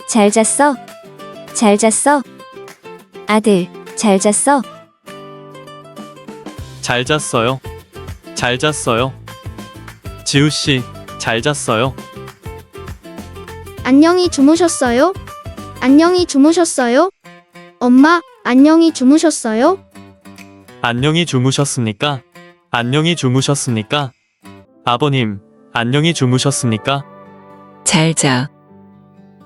잘 잤어? 잘 잤어? 아들, 잘 잤어? 잘 잤어요. 잘 잤어요. 지우씨, 잘 잤어요. 안녕히 주무셨어요? 안녕히 주무셨어요? 엄마, 안녕히 주무셨어요? 안녕히 주무셨습니까? 안녕히 주무셨습니까? 아버님, 안녕히 주무셨습니까? 잘 자.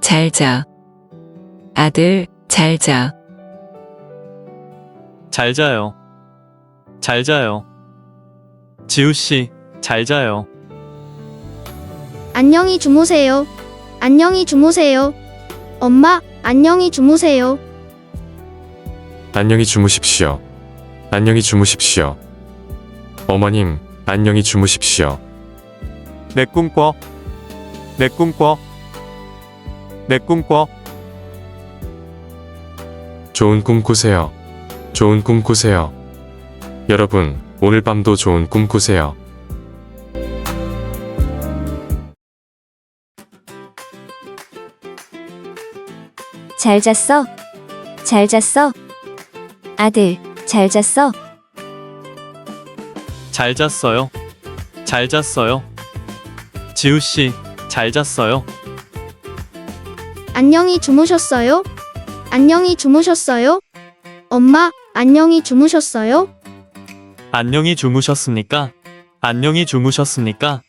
잘 자. 아들, 잘 자. 잘 자요. 잘 자요. 지우씨, 잘 자요. 안녕히 주무세요. 안녕히 주무세요. 엄마, 안녕히 주무세요. 안녕히 주무십시오. 안녕히 주무십시오. 어머님, 안녕히 주무십시오. 내 꿈꿔. 내 꿈꿔. 내 꿈꿔. 좋은 꿈 꾸세요. 좋은 꿈 꾸세요. 여러분, 오늘 밤도 좋은 꿈 꾸세요. 잘 잤어? 잘 잤어? 아들, 잘 잤어? 잘 잤어요. 잘 잤어요. 지우씨, 잘 잤어요. 안녕히 주무셨어요? 안녕히 주무셨어요? 엄마, 안녕히 주무셨어요? 안녕히 주무셨습니까? 안녕히 주무셨습니까?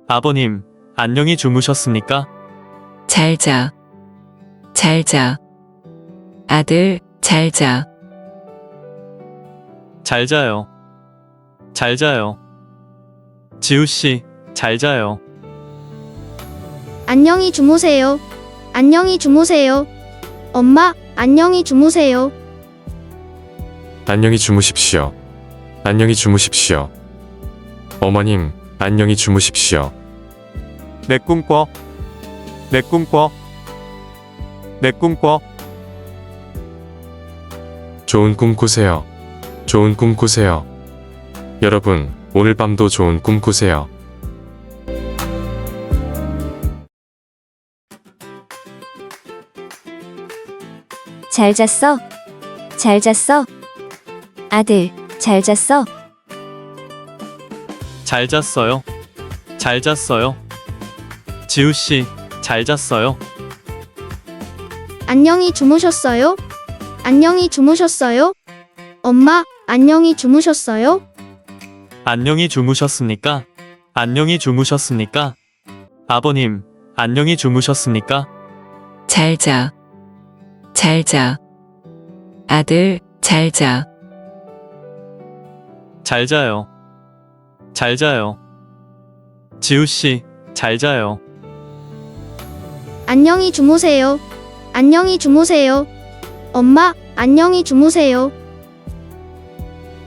아버님, 안녕히 주무셨습니까? 잘 자. 잘 자. 아들, 잘 자. 잘 자요. 잘 자요. 지우씨, 잘 자요. 안녕히 주무세요. 안녕히 주무세요. 엄마, 안녕히 주무세요. 안녕히 주무십시오. 안녕히 주무십시오. 어머님, 안녕히 주무십시오. 내 꿈꿔. 내 꿈꿔. 내 꿈꿔. 좋은 꿈 꾸세요. 좋은 꿈 꾸세요. 여러분, 오늘 밤도 좋은 꿈 꾸세요. 잘 잤어? 잘 잤어? 아들, 잘 잤어? 잘 잤어요. 잘 잤어요. 지우씨, 잘 잤어요. 안녕히 주무셨어요? 안녕히 주무셨어요? 엄마, 안녕히 주무셨어요? 안녕히 주무셨습니까? 안녕히 주무셨습니까? 아버님, 안녕히 주무셨습니까? 잘 자. 잘 자. 아들, 잘 자. 잘 자요. 잘 자요. 지우씨, 잘 자요. 안녕히 주무세요. 안녕히 주무세요. 엄마, 안녕히 주무세요.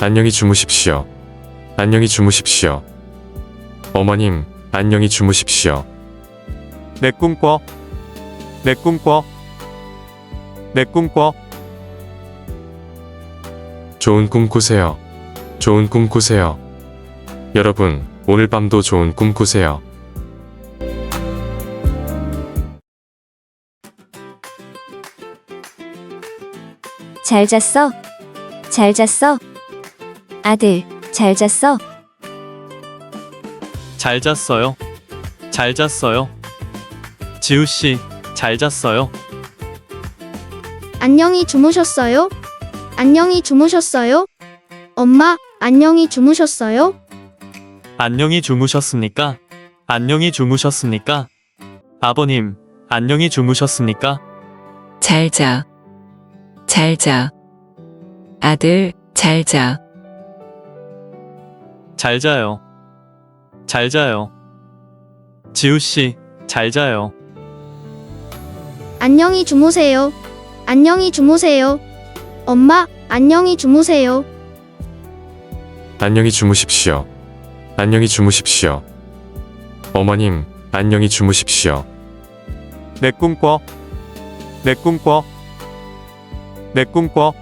안녕히 주무십시오. 안녕히 주무십시오. 어머님, 안녕히 주무십시오. 내 꿈꿔. 내 꿈꿔. 내 꿈꿔. 좋은 꿈 꾸세요. 좋은 꿈 꾸세요. 여러분, 오늘 밤도 좋은 꿈 꾸세요. 잘 잤어? 잘 잤어? 아들, 잘 잤어? 잘 잤어요. 잘 잤어요. 지우씨, 잘 잤어요. 안녕히 주무셨어요? 안녕히 주무셨어요? 엄마, 안녕히 주무셨어요? 안녕히 주무셨습니까? 안녕히 주무셨습니까? 아버님, 안녕히 주무셨습니까? 잘 자. 잘 자. 아들, 잘 자. 잘 자요. 잘 자요. 지우씨, 잘 자요. 안녕히 주무세요. 안녕히 주무세요. 엄마, 안녕히 주무세요. 안녕히 주무십시오. 안녕히 주무십시오. 어머님, 안녕히 주무십시오. 내 꿈꿔. 내 꿈꿔. 내 꿈꿔.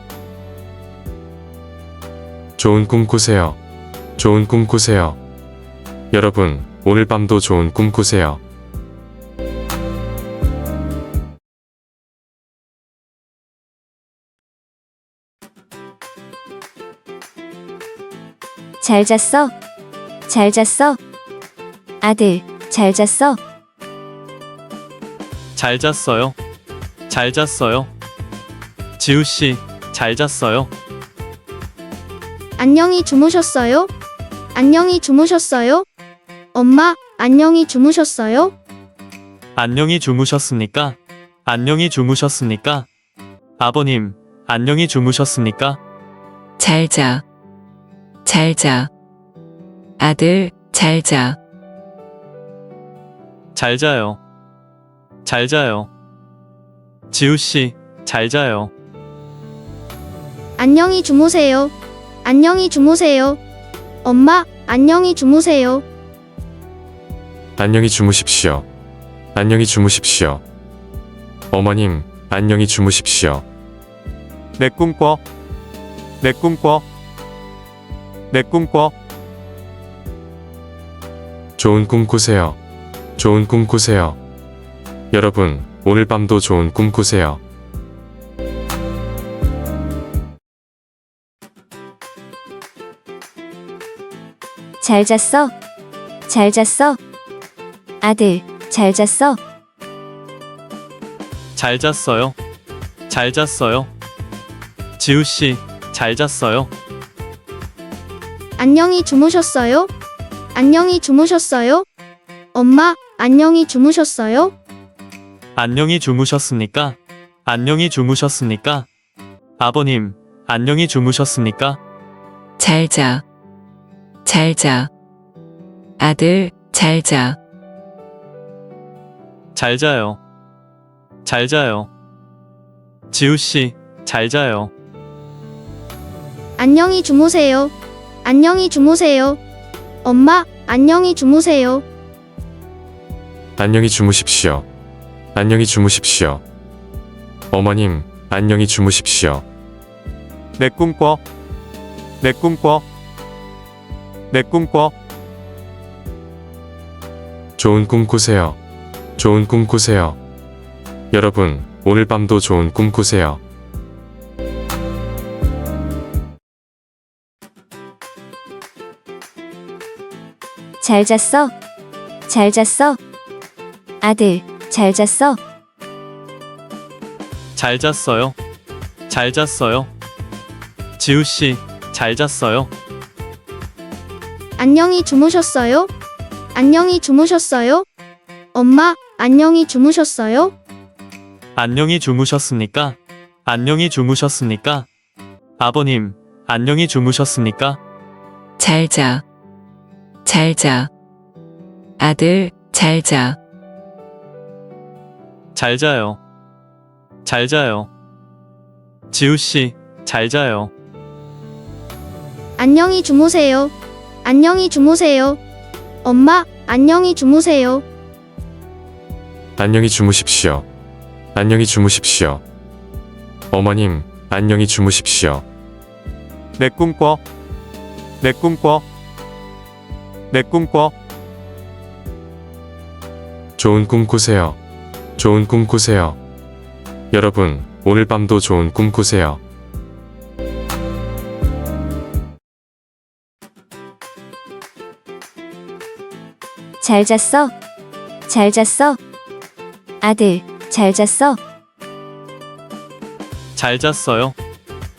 좋은 꿈 꾸세요. 좋은 꿈 꾸세요. 여러분, 오늘 밤도 좋은 꿈 꾸세요. 잘 잤어? 잘 잤어? 아들, 잘 잤어? 잘 잤어요. 잘 잤어요. 지우 씨, 잘 잤어요. 안녕히 주무셨어요? 안녕히 주무셨어요? 엄마, 안녕히 주무셨어요? 안녕히 주무셨습니까? 안녕히 주무셨습니까? 아버님, 안녕히 주무셨습니까? 잘 자. 잘 자. 아들, 잘 자. 잘 자요. 잘 자요. 지우 씨, 잘 자요. 안녕히 주무세요. 안녕히 주무세요. 엄마, 안녕히 주무세요. 안녕히 주무십시오. 안녕히 주무십시오. 어머님, 안녕히 주무십시오. 내 꿈 꿔. 내 꿈 꿔. 내 꿈 꿔. 좋은 꿈 꾸세요. 좋은 꿈 꾸세요. 여러분, 오늘 밤도 좋은 꿈 꾸세요. 잘 잤어? 잘 잤어? 아들, 잘 잤어? 잘 잤어요. 잘 잤어요. 지우 씨, 잘 잤어요. 안녕히 주무셨어요? 안녕히 주무셨어요? 엄마, 안녕히 주무셨어요? 안녕히 주무셨습니까? 안녕히 주무셨습니까? 아버님, 안녕히 주무셨습니까? 잘 자. 잘 자. 아들, 잘 자. 잘 자요. 잘 자요. 지우 씨, 잘 자요. 안녕히 주무세요. 안녕히 주무세요. 엄마, 안녕히 주무세요. 안녕히 주무십시오. 안녕히 주무십시오. 어머님, 안녕히 주무십시오. 내 꿈 꿔. 내 꿈 꿔. 내 꿈 꿔. 좋은 꿈 꾸세요. 좋은 꿈 꾸세요. 여러분, 오늘 밤도 좋은 꿈 꾸세요. 잘 잤어? 잘 잤어? 아들, 잘 잤어? 잘 잤어요. 잘 잤어요. 지우 씨, 잘 잤어요. 안녕히 주무셨어요? 안녕히 주무셨어요? 엄마, 안녕히 주무셨어요? 안녕히 주무셨습니까? 안녕히 주무셨습니까? 아버님, 안녕히 주무셨습니까? 잘 자. 잘 자. 아들, 잘 자. 잘 자요. 잘 자요. 지우 씨, 잘 자요. 안녕히 주무세요. 안녕히 주무세요. 엄마, 안녕히 주무세요. 안녕히 주무십시오. 안녕히 주무십시오. 어머님, 안녕히 주무십시오. 내 꿈 꿔. 내 꿈 꿔. 내 꿈 꿔. 좋은 꿈 꾸세요. 좋은 꿈 꾸세요. 여러분, 오늘 밤도 좋은 꿈 꾸세요. 잘 잤어? 잘 잤어? 아들, 잘 잤어? 잘 잤어요.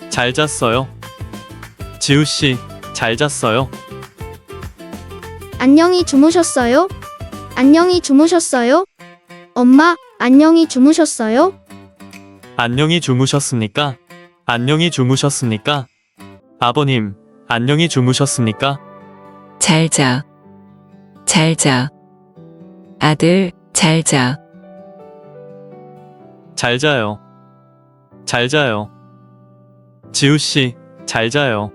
잘 잤어요. 지우 씨, 잘 잤어요. 안녕히 주무셨어요? 안녕히 주무셨어요? 엄마, 안녕히 주무셨어요? 안녕히 주무셨습니까? 안녕히 주무셨습니까? 아버님, 안녕히 주무셨습니까? 잘 자. 잘 자. 아들, 잘 자. 잘 자요. 잘 자요. 지우 씨, 잘 자요.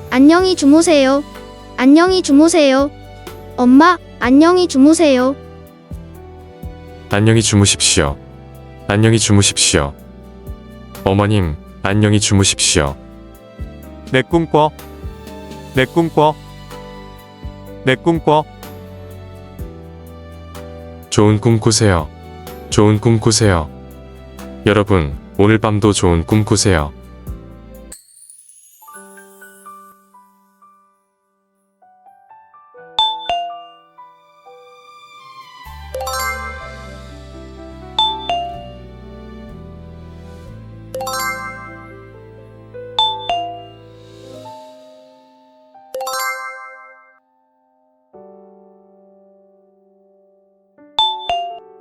안녕히 주무세요. 안녕히 주무세요. 엄마, 안녕히 주무세요. 안녕히 주무십시오. 안녕히 주무십시오. 어머님, 안녕히 주무십시오. 내 꿈 꿔. 내 꿈 꿔. 내 꿈 꿔. 좋은 꿈 꾸세요. 좋은 꿈 꾸세요. 여러분, 오늘 밤도 좋은 꿈 꾸세요.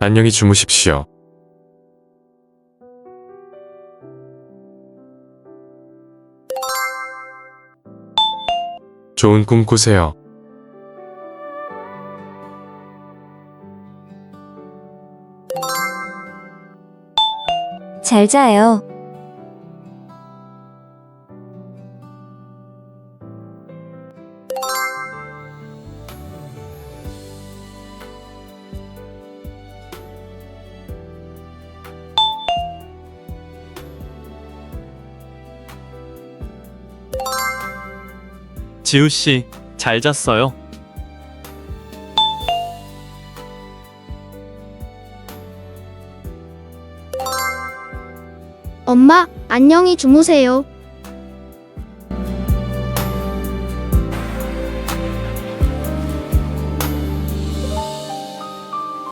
안녕히 주무십시오. 좋은 꿈 꾸세요. 잘 자요. 지우 씨, 잘 잤어요? 엄마, 안녕히 주무세요.